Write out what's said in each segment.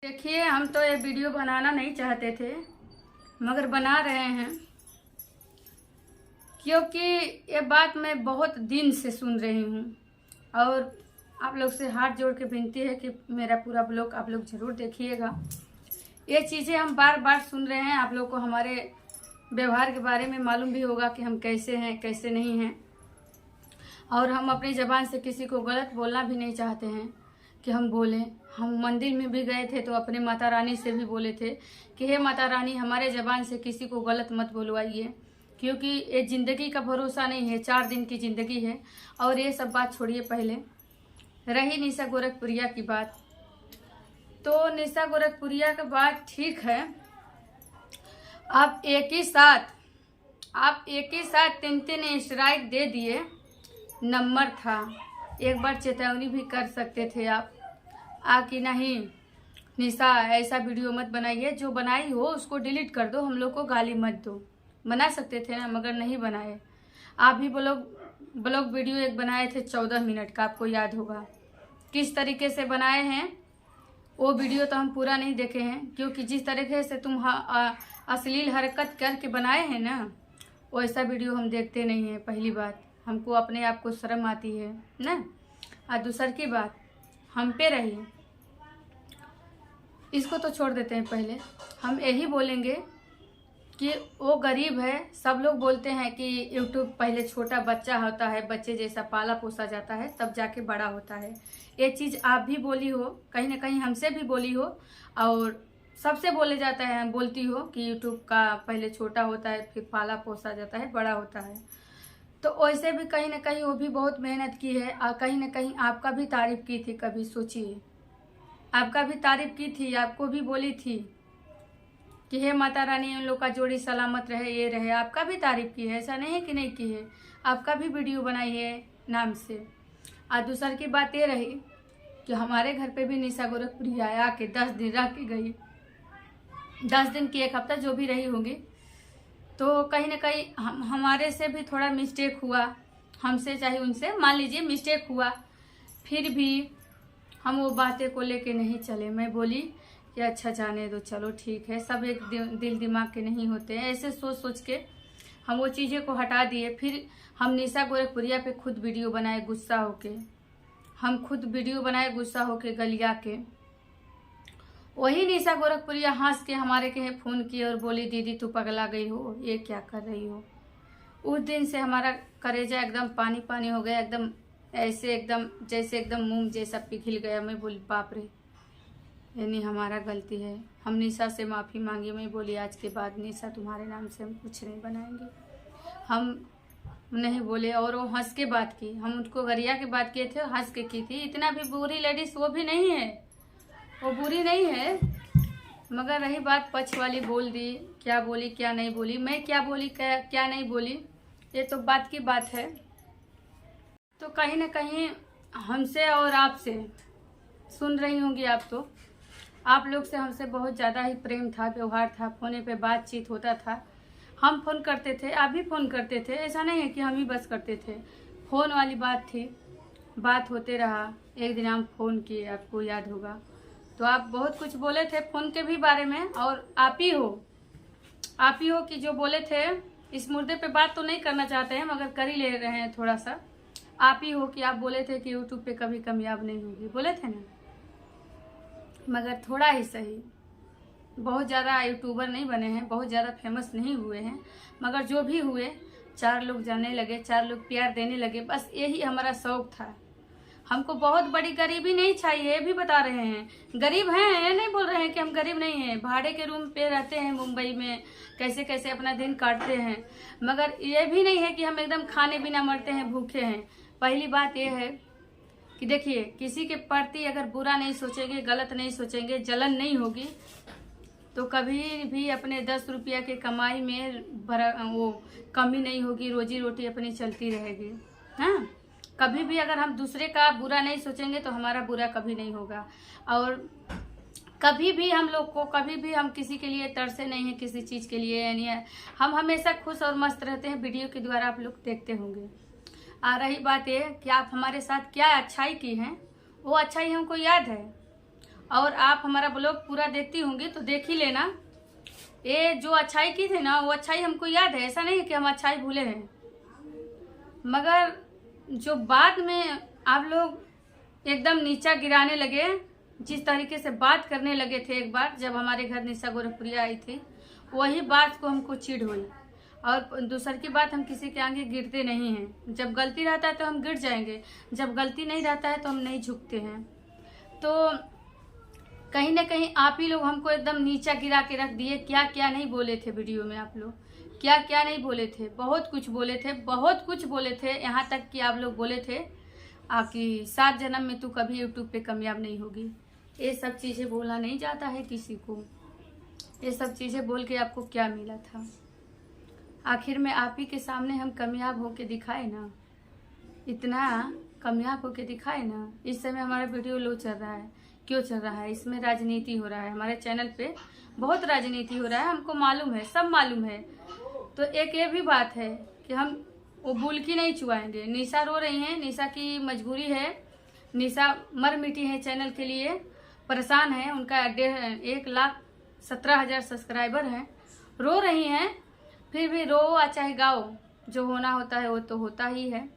देखिए, हम तो ये वीडियो बनाना नहीं चाहते थे मगर बना रहे हैं क्योंकि ये बात मैं बहुत दिन से सुन रही हूँ और आप लोग से हाथ जोड़ के विनती है कि मेरा पूरा ब्लॉग आप लोग ज़रूर देखिएगा। ये चीज़ें हम बार बार सुन रहे हैं। आप लोग को हमारे व्यवहार के बारे में मालूम भी होगा कि हम कैसे हैं कैसे नहीं हैं, और हम अपनी ज़बान से किसी को गलत बोलना भी नहीं चाहते हैं कि हम बोलें। हम मंदिर में भी गए थे तो अपने माता रानी से भी बोले थे कि हे माता रानी, हमारे ज़बान से किसी को गलत मत बोलवाइए, क्योंकि ये ज़िंदगी का भरोसा नहीं है, 4 दिन की ज़िंदगी है। और ये सब बात छोड़िए, पहले रही निशा गोरखपुरिया की बात, तो निशा गोरखपुरिया का बात ठीक है। आप एक ही साथ 3 स्ट्राइक दे दिए। नंबर था, एक बार चेतावनी भी कर सकते थे आप कि नहीं निशा ऐसा वीडियो मत बनाइए, जो बनाई हो उसको डिलीट कर दो, हम लोग को गाली मत दो। बना सकते थे ना, मगर नहीं बनाए। आप भी ब्लॉग वीडियो एक बनाए थे 14 मिनट का, आपको याद होगा किस तरीके से बनाए हैं। वो वीडियो तो हम पूरा नहीं देखे हैं, क्योंकि जिस तरीके से तुम अश्लील हरकत करके बनाए हैं ना, वैसा वीडियो हम देखते नहीं हैं। पहली बात, हमको अपने आप को शर्म आती है ना। और दूसरी की बात, हम पे रही, इसको तो छोड़ देते हैं। पहले हम यही बोलेंगे कि वो गरीब है। सब लोग बोलते हैं कि यूट्यूब पहले छोटा बच्चा होता है, बच्चे जैसा पाला पोसा जाता है, तब जाके बड़ा होता है। ये चीज़ आप भी बोली हो, कहीं ना कहीं हमसे भी बोली हो, और सबसे बोले जाता है, बोलती हो कि यूट्यूब का पहले छोटा होता है, फिर पाला पोसा जाता है, बड़ा होता है। तो वैसे भी कहीं ना कहीं वो भी बहुत मेहनत की है, और कहीं ना कहीं आपका भी तारीफ की थी। कभी सोचिए, आपका भी तारीफ की थी, आपको भी बोली थी कि हे माता रानी उन लोग का जोड़ी सलामत रहे, ये रहे। आपका भी तारीफ की है, ऐसा नहीं है कि नहीं की है। आपका भी वीडियो बनाई है नाम से। और दूसरी की बात ये रही कि हमारे घर पे भी निशा गोरखपुरिया आया के 10 दिन रह के गई। 10 दिन की, 1 हफ्ता जो भी रही होगी। तो कहीं ना कहीं हमारे से भी थोड़ा मिस्टेक हुआ, हमसे चाहे उनसे, मान लीजिए मिस्टेक हुआ, फिर भी हम वो बातें को लेके नहीं चले। मैं बोली कि अच्छा जाने दो, चलो ठीक है, सब एक दिल दिमाग के नहीं होते हैं। ऐसे सोच सोच के हम वो चीज़ें को हटा दिए। फिर हम निशा गोरखपुरिया पे खुद वीडियो बनाए गुस्सा होके, गुस्सा होके गलिया के। वही निशा गोरखपुरिया हंस के हमारे के फ़ोन किए और बोली दीदी तू पगला गई हो, ये क्या कर रही हो। उस दिन से हमारा कलेजा एकदम पानी पानी हो गया, एकदम ऐसे, एकदम जैसे एकदम मुंह जैसा पिघल गया। मैं बोली बाप रे, यानी हमारा गलती है। हम निशा से माफ़ी मांगी। मैं बोली आज के बाद निशा तुम्हारे नाम से हम कुछ नहीं बनाएंगे। हम नहीं बोले, और वो हंस के बात की। हम उनको गरिया के बात किए थे, हंस के की थी। इतना भी बुरी लेडीज वो भी नहीं है, वो बुरी नहीं है। मगर रही बात पक्ष वाली बोल दी, क्या बोली क्या नहीं बोली, मैं क्या बोली क्या नहीं बोली, ये तो बात की बात है। तो कहीं ना कहीं हमसे और आपसे, सुन रही होंगी आप, तो आप लोग से हमसे बहुत ज़्यादा ही प्रेम था, व्यवहार था, फोने पे बातचीत होता था। हम फ़ोन करते थे, आप भी फ़ोन करते थे, ऐसा नहीं है कि हम ही बस करते थे। फ़ोन वाली बात थी, बात होते रहा। एक दिन हम फ़ोन किए, आपको याद होगा, तो आप बहुत कुछ बोले थे फ़ोन के भी बारे में। और आप ही हो कि जो बोले थे, इस मुद्दे पे बात तो नहीं करना चाहते हैं मगर कर ही ले रहे हैं थोड़ा सा। आप ही हो कि आप बोले थे कि यूट्यूब पे कभी कामयाब नहीं होगी, बोले थे ना। मगर थोड़ा ही सही, बहुत ज़्यादा यूट्यूबर नहीं बने हैं, बहुत ज़्यादा फेमस नहीं हुए हैं, मगर जो भी हुए 4 लोग जानने लगे, 4 लोग प्यार देने लगे। बस यही हमारा शौक़ था। हमको बहुत बड़ी गरीबी नहीं चाहिए, ये भी बता रहे हैं। गरीब हैं, ये नहीं बोल रहे हैं कि हम गरीब नहीं हैं। भाड़े के रूम पे रहते हैं मुंबई में, कैसे कैसे अपना दिन काटते हैं, मगर ये भी नहीं है कि हम एकदम खाने बिना मरते हैं, भूखे हैं। पहली बात ये है कि देखिए, किसी के प्रति अगर बुरा नहीं सोचेंगे, गलत नहीं सोचेंगे, जलन नहीं होगी, तो कभी भी अपने 10 रुपया के कमाई में वो कमी नहीं होगी, रोजी रोटी अपनी चलती रहेगी। हाँ, कभी भी अगर हम दूसरे का बुरा नहीं सोचेंगे तो हमारा बुरा कभी नहीं होगा। और कभी भी हम लोग को, कभी भी हम किसी के लिए तरसे नहीं है, किसी चीज़ के लिए, यानी हम हमेशा खुश और मस्त रहते हैं। वीडियो के द्वारा आप लोग देखते होंगे। आ रही बात ये कि आप हमारे साथ क्या अच्छाई की हैं, वो अच्छाई हमको याद है। और आप हमारा ब्लॉग पूरा देखती होंगी तो देख ही लेना। ये जो अच्छाई की थी ना वो अच्छाई हमको याद है, ऐसा नहीं है कि हम अच्छाई भूले हैं, मगर जो बाद में आप लोग एकदम नीचा गिराने लगे, जिस तरीके से बात करने लगे थे एक बार जब हमारे घर निशा गोरखपुरिया आई थी, वही बात को हमको चिढ़ हुई। और दूसर की बात, हम किसी के आगे गिरते नहीं हैं। जब गलती रहता है तो हम गिर जाएंगे, जब गलती नहीं रहता है तो हम नहीं झुकते हैं। तो कहीं ना कहीं आप ही लोग हमको एकदम नीचा गिरा के रख दिए। क्या क्या नहीं बोले थे वीडियो में, आप लोग क्या क्या नहीं बोले थे, बहुत कुछ बोले थे, बहुत कुछ बोले थे। यहाँ तक कि आप लोग बोले थे कि 7 जन्म में तू कभी यूट्यूब पे कामयाब नहीं होगी। ये सब चीज़ें बोला नहीं जाता है किसी को। ये सब चीज़ें बोल के आपको क्या मिला था? आखिर में आप ही के सामने हम कामयाब होके दिखाए ना, इतना कामयाब होके दिखाए ना। इस समय हमारा वीडियो लो चल रहा है, क्यों चल रहा है? इसमें राजनीति हो रहा है, हमारे चैनल पे बहुत राजनीति हो रहा है, हमको मालूम है, सब मालूम है। तो एक ये भी बात है कि हम वो बुलकी नहीं चुआएंगे। निशा रो रही हैं, निशा की मजबूरी है, निशा मर मिटी है चैनल के लिए, परेशान है। उनका 1,17,000 सब्सक्राइबर हैं, रो रही हैं। फिर भी रो चाहे गाओ, जो होना होता है वो तो होता ही है।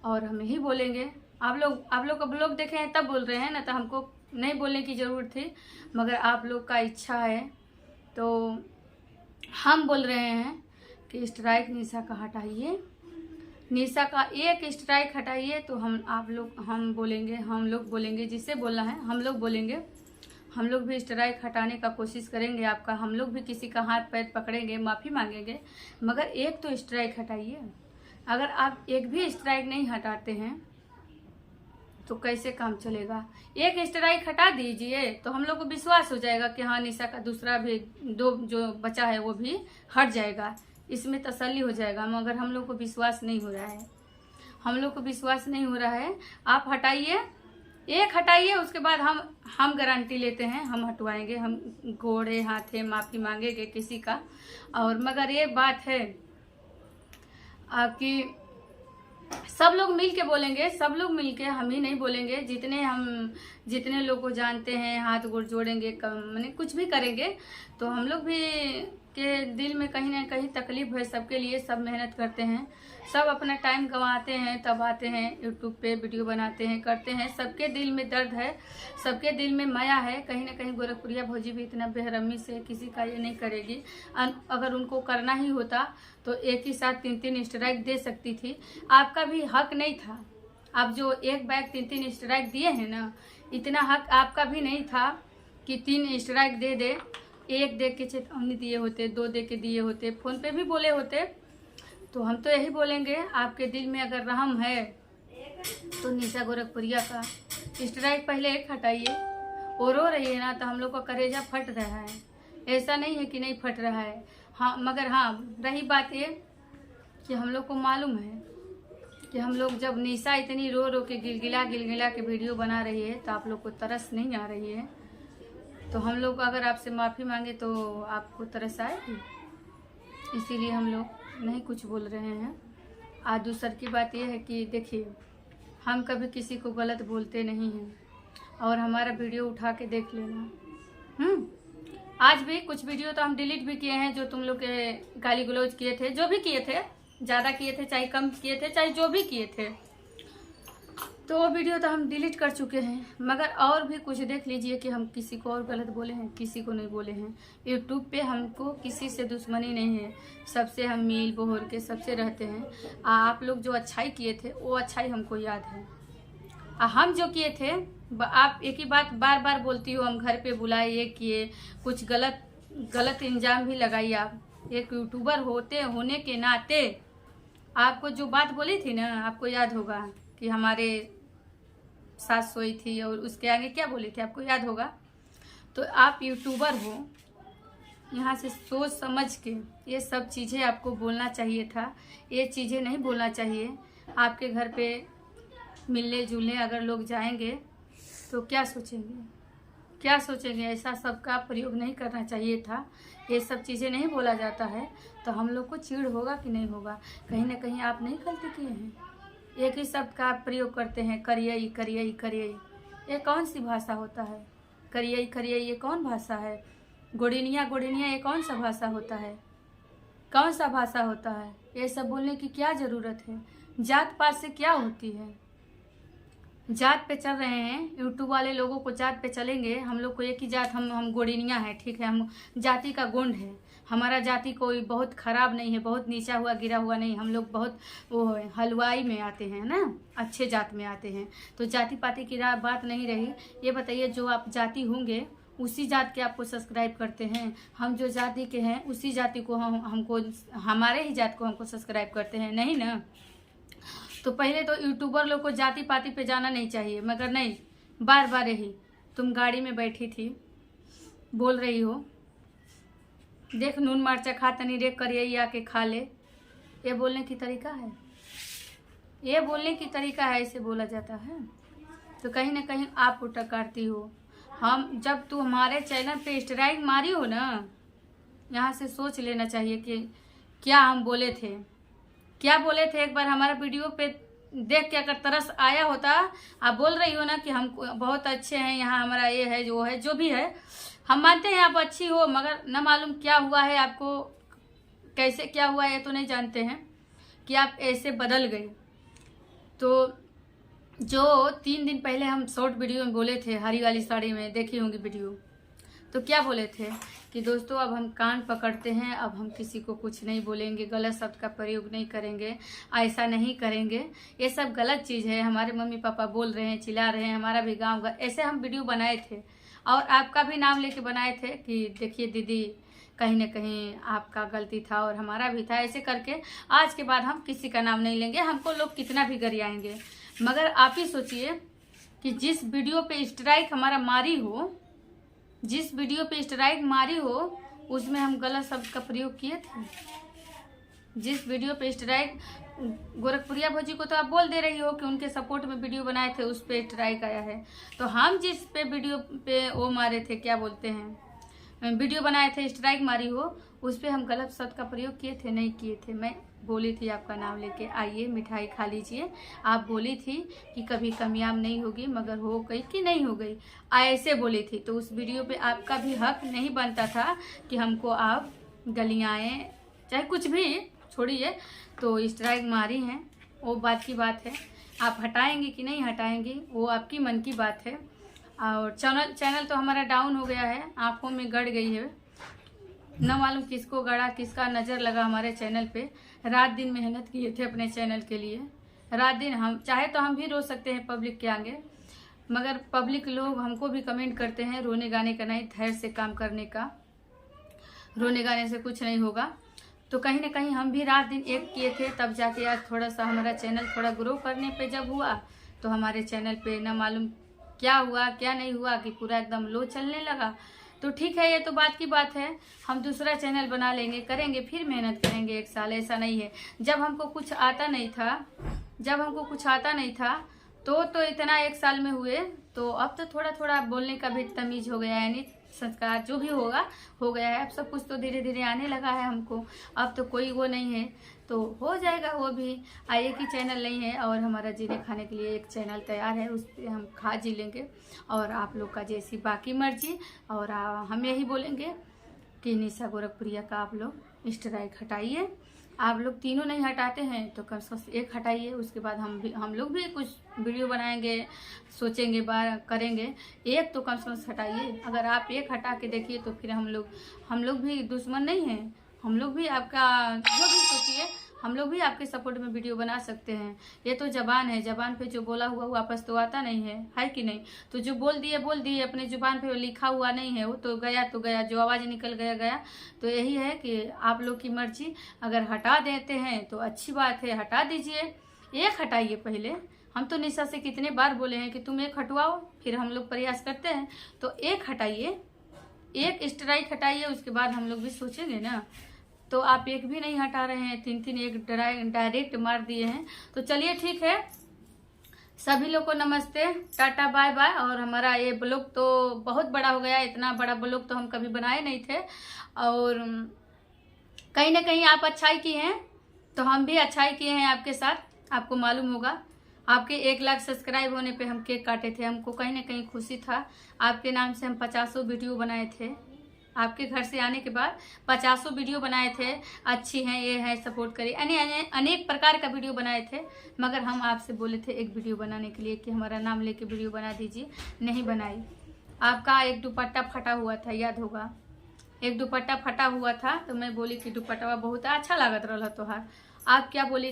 और हम यही बोलेंगे। आप लोग का ब्लॉग देखे हैं तब बोल रहे हैं ना, तो हमको नहीं बोलने की ज़रूरत थी, मगर आप लोग का इच्छा है तो हम बोल रहे हैं कि स्ट्राइक निशा का हटाइए। निशा का एक स्ट्राइक हटाइए तो हम बोलेंगे, जिससे बोलना है हम लोग बोलेंगे। हम लोग भी स्ट्राइक हटाने का कोशिश करेंगे आपका। हम लोग भी किसी का हाथ पैर पकड़ेंगे, माफ़ी मांगेंगे, मगर एक तो स्ट्राइक हटाइए। अगर आप एक भी स्ट्राइक नहीं हटाते हैं तो कैसे काम चलेगा? एक स्ट्राइक हटा दीजिए तो हम लोग को विश्वास हो जाएगा कि हाँ, निशा का दूसरा भी 2 जो बचा है वो भी हट जाएगा, इसमें तसल्ली हो जाएगा। मगर हम लोग को विश्वास नहीं हो रहा है, हम लोग को विश्वास नहीं हो रहा है। आप हटाइए, एक हटाइए, उसके बाद हम गारंटी लेते हैं, हम हटवाएंगे, हम घोड़े हाथे माफ़ी मांगेंगे किसी का। और मगर ये बात है कि सब लोग मिल के बोलेंगे, सब लोग मिल के, हम ही नहीं बोलेंगे। जितने लोग को जानते हैं हाथ गोड़ जोड़ेंगे, मैंने कुछ भी करेंगे तो हम लोग भी के दिल में कहीं ना कहीं तकलीफ है। सबके लिए सब मेहनत करते हैं, सब अपना टाइम गंवाते हैं, तब आते हैं यूट्यूब पे वीडियो बनाते हैं, करते हैं। सबके दिल में दर्द है, सबके दिल में माया है। कहीं ना कहीं गोरखपुरिया भौजी भी इतना बेरहमी से किसी का ये नहीं करेगी। अगर उनको करना ही होता तो एक ही साथ 3-3 स्ट्राइक दे सकती थी। आपका भी हक नहीं था। आप जो एक बैग 3-3 स्ट्राइक दिए हैं ना, इतना हक आपका भी नहीं था कि 3 स्ट्राइक दे दे। 1 दे के चेतावनी दिए होते, 2 दे के दिए होते, फोन पे भी बोले होते। तो हम तो यही बोलेंगे, आपके दिल में अगर रहम है तो निशा गोरखपुरिया का स्ट्राइक पहले एक हटाइए। वो रो रही है ना तो हम लोग का कलेजा फट रहा है, ऐसा नहीं है कि नहीं फट रहा है। हाँ, मगर हाँ, रही बात ये कि हम लोग को मालूम है कि हम लोग जब निशा इतनी रो रो के गिलगिला के वीडियो बना रही है तो आप लोग को तरस नहीं आ रही है। तो हम लोग अगर आपसे माफ़ी मांगे तो आपको तरस आएगी, इसीलिए हम लोग नहीं कुछ बोल रहे हैं। आज दूसर की बात यह है कि देखिए, हम कभी किसी को गलत बोलते नहीं हैं, और हमारा वीडियो उठा के देख लेना। आज भी कुछ वीडियो तो हम डिलीट भी किए हैं, जो तुम लोग के गाली गलौज किए थे, जो भी किए थे, ज़्यादा किए थे चाहे कम किए थे, चाहे जो भी किए थे, तो वो वीडियो तो हम डिलीट कर चुके हैं। मगर और भी कुछ देख लीजिए कि हम किसी को और गलत बोले हैं, किसी को नहीं बोले हैं। यूट्यूब पे हमको किसी से दुश्मनी नहीं है, सबसे हम मिल बोहर के सबसे रहते हैं। आप लोग जो अच्छाई किए थे वो अच्छाई हमको याद है। हम जो किए थे, आप एक ही बात बार बार बोलती हो, हम घर पे बुलाए, ये किए, कुछ गलत इंजाम भी लगाई। आप एक यूट्यूबर होने के नाते आपको जो बात बोली थी ना, आपको याद होगा कि हमारे सास सोई थी और उसके आगे क्या बोले थे, आपको याद होगा। तो आप यूट्यूबर हो, यहाँ से सोच समझ के ये सब चीज़ें आपको बोलना चाहिए था, ये चीज़ें नहीं बोलना चाहिए। आपके घर पे मिलने जुलने अगर लोग जाएंगे तो क्या सोचेंगे, ऐसा सबका प्रयोग नहीं करना चाहिए था। ये सब चीज़ें नहीं बोला जाता है तो हम लोग को चिढ़ होगा कि नहीं होगा। कहीं ना कहीं आप नहीं गलती किए हैं, एक ही शब्द का प्रयोग करते हैं, करिए। ये कौन सी भाषा होता है? करियई करियई ये कौन भाषा है? गोड़िनिया गोड़िनिया ये कौन सा भाषा होता है? कौन सा भाषा होता है? ये सब बोलने की क्या ज़रूरत है? जात पात से क्या होती है? जात पे चल रहे हैं यूट्यूब वाले लोगों को, जात पे चलेंगे। हम लोग को एक ही जात, हम गोड़िनिया है, ठीक है, हम जाति का गुण है। हमारा जाति कोई बहुत खराब नहीं है, बहुत नीचा हुआ गिरा हुआ नहीं। हम लोग बहुत वो हलवाई में आते हैं ना, अच्छे जात में आते हैं। तो जाति पाति की बात नहीं रही। ये बताइए, जो आप जाति होंगे उसी जात के आपको सब्सक्राइब करते हैं। हम जो जाति के हैं उसी जाति को हमको हमारे ही जात को हमको सब्सक्राइब करते हैं, नहीं ना। तो पहले तो यूट्यूबर लोग को जाति पाति पे जाना नहीं चाहिए, मगर नहीं, बार बार यही। तुम गाड़ी में बैठी थी, बोल रही हो देख नून मरचा खा तनी रे करिए आके खा ले। ये बोलने की तरीका है? ये बोलने की तरीका है? ऐसे बोला जाता है? तो कहीं ना कहीं आप टकारती हो। हम जब तू हमारे चैनल पे स्ट्राइक मारी हो ना, यहाँ से सोच लेना चाहिए कि क्या हम बोले थे, क्या बोले थे। एक बार हमारा वीडियो पे देख के अगर तरस आया होता, आप बोल रही हो ना कि हम बहुत अच्छे हैं, यहाँ हमारा ये है जो है, जो भी है हम मानते हैं आप अच्छी हो, मगर न मालूम क्या हुआ है आपको, कैसे क्या हुआ है ये तो नहीं जानते हैं कि आप ऐसे बदल गए। तो जो 3 दिन पहले हम शॉर्ट वीडियो में बोले थे, हरी वाली साड़ी में, देखी होंगी वीडियो, तो क्या बोले थे कि दोस्तों अब हम कान पकड़ते हैं, अब हम किसी को कुछ नहीं बोलेंगे, गलत शब्द का प्रयोग नहीं करेंगे, ऐसा नहीं करेंगे, ये सब गलत चीज़ है। हमारे मम्मी पापा बोल रहे हैं, चिल्ला रहे हैं, हमारा भी गाँव का, ऐसे हम वीडियो बनाए थे और आपका भी नाम लेके बनाए थे कि देखिए दीदी कहीं ना कहीं आपका गलती था और हमारा भी था। ऐसे करके आज के बाद हम किसी का नाम नहीं लेंगे, हमको लोग कितना भी गरियाएंगे। मगर आप ही सोचिए कि जिस वीडियो पे स्ट्राइक हमारा मारी हो, जिस वीडियो पे स्ट्राइक मारी हो, उसमें हम गलत शब्द का प्रयोग किए थे। जिस वीडियो पे स्ट्राइक, गोरखपुरिया भौजी को तो आप बोल दे रही हो कि उनके सपोर्ट में वीडियो बनाए थे, उस पे स्ट्राइक आया है। तो हम जिस पे वीडियो पे वो मारे थे, क्या बोलते हैं, वीडियो बनाए थे, स्ट्राइक मारी हो, उस पे हम गलत शब्द का प्रयोग किए थे? नहीं किए थे। मैं बोली थी आपका नाम लेके, आइए मिठाई खा लीजिए। आप बोली थी कि कभी कामयाब नहीं होगी, मगर हो गई कि नहीं हो गई, ऐसे बोली थी। तो उस वीडियो पे आपका भी हक नहीं बनता था कि हमको आप गलियाएं, चाहे कुछ भी छोड़िए। तो स्ट्राइक मारी हैं, वो बात की बात है। आप हटाएंगे कि नहीं हटाएंगे वो आपकी मन की बात है। और चैनल तो हमारा डाउन हो गया है, आंखों में गड़ गई है। न मालूम किसको गड़ा, किसका नज़र लगा हमारे चैनल पे। रात दिन मेहनत किए थे अपने चैनल के लिए, रात दिन। हम चाहे तो हम भी रो सकते हैं पब्लिक के आगे, मगर पब्लिक लोग हमको भी कमेंट करते हैं रोने गाने का नहीं, धैर्य से काम करने का। रोने गाने से कुछ नहीं होगा। तो कहीं ना कहीं हम भी रात दिन एक किए थे, तब जाके आज थोड़ा सा हमारा चैनल थोड़ा ग्रो करने पे जब हुआ, तो हमारे चैनल पे न मालूम क्या हुआ क्या नहीं हुआ कि पूरा एकदम लो चलने लगा। तो ठीक है, ये तो बात की बात है, हम दूसरा चैनल बना लेंगे, करेंगे, फिर मेहनत करेंगे 1 साल। ऐसा नहीं है, जब हमको कुछ आता नहीं था, तो इतना 1 साल में हुए। तो अब तो थोड़ा थोड़ा बोलने का भी तमीज हो गया है, यानी संस्कार जो भी होगा हो गया है। अब सब कुछ तो धीरे धीरे आने लगा है हमको, अब तो कोई वो नहीं है, तो हो जाएगा वो भी। एक ही चैनल नहीं है और हमारा जीने खाने के लिए एक चैनल तैयार है, उस पर हम खा जी लेंगे। और आप लोग का जैसी बाकी मर्जी। और हम यही बोलेंगे कि निशा गोरखपुरिया का आप लोग स्ट्राइक हटाइए। आप लोग तीनों नहीं हटाते हैं तो कम से कम 1 हटाइए, उसके बाद हम लोग भी कुछ वीडियो बनाएंगे, सोचेंगे, करेंगे। 1 तो कम से कम हटाइए। अगर आप 1 हटा के देखिए तो फिर हम लोग भी दुश्मन नहीं हैं, हम लोग भी आपका जो भी सोचिए, हम लोग भी आपके सपोर्ट में वीडियो बना सकते हैं। ये तो जबान है, जबान पे जो बोला हुआ वापस तो आता नहीं है कि नहीं। तो जो बोल दिए, अपने जुबान पे लिखा हुआ नहीं है, वो तो गया, जो आवाज़ निकल गया। तो यही है कि आप लोग की मर्जी। अगर हटा देते हैं तो अच्छी बात है, हटा दीजिए। 1 हटाइए पहले। हम तो निशा से कितने बार बोले हैं कि तुम 1 हटवाओ, फिर हम लोग प्रयास करते हैं। तो 1 हटाइए, 1 स्ट्राइक हटाइए, उसके बाद हम लोग भी सोचेंगे ना। तो आप 1 भी नहीं हटा रहे हैं, 3 1 डायरेक्ट मार दिए हैं। तो चलिए ठीक है, सभी लोग को नमस्ते, टाटा, बाय बाय। और हमारा ये ब्लॉग तो बहुत बड़ा हो गया, इतना बड़ा ब्लॉग तो हम कभी बनाए नहीं थे। और कहीं ना कहीं आप अच्छाई किए हैं तो हम भी अच्छाई किए हैं आपके साथ, आपको मालूम होगा। आपके 1 लाख सब्सक्राइब होने पे हम केक काटे थे। हमको कहीं ना कहीं खुशी था। आपके नाम से हम 50 वीडियो बनाए थे। आपके घर से आने के बाद 50 वीडियो बनाए थे। अच्छी हैं, ये है, सपोर्ट करिए, अनेक प्रकार का वीडियो बनाए थे। मगर हम आपसे बोले थे एक वीडियो बनाने के लिए कि हमारा नाम लेके वीडियो बना दीजिए, नहीं बनाई। आपका एक दुपट्टा फटा हुआ था, याद होगा, एक दुपट्टा फटा हुआ था, तो मैं बोली कि दुपट्टा बहुत अच्छा लागत रहा तोहार। आप क्या बोली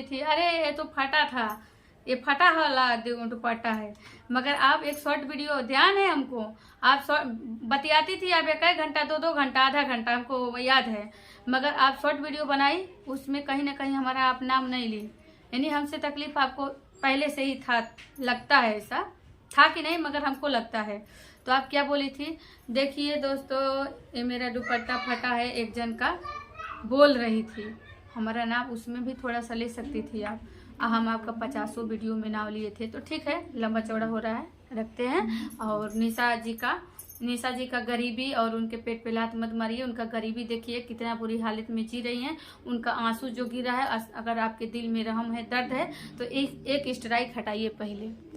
थी? अरे ये तो फटा था, ये फटा वाला दुपट्टा है। मगर आप एक शॉर्ट वीडियो, ध्यान है हमको, आप बतियाती थी आप 1 घंटा 2 घंटा आधा घंटा, हमको याद है। मगर आप शॉर्ट वीडियो बनाई, उसमें कहीं ना कहीं हमारा आप नाम नहीं ली। यानी हमसे तकलीफ आपको पहले से ही था, लगता है, ऐसा था कि नहीं, मगर हमको लगता है। तो आप क्या बोली थी? देखिए दोस्तों, ये मेरा दुपट्टा फटा है, एक जन का बोल रही थी। हमारा नाम उसमें भी थोड़ा सा ले सकती थी आप। हम आपका 50 वीडियो में नाम लिए थे। तो ठीक है, लंबा चौड़ा हो रहा है, रखते हैं। और निशा जी का गरीबी, और उनके पेट पे लात मत मारिए। उनका गरीबी देखिए कितना बुरी हालत में जी रही हैं। उनका आंसू जो गिरा है, अगर आपके दिल में रहम है, दर्द है, तो एक स्ट्राइक हटाइए पहले।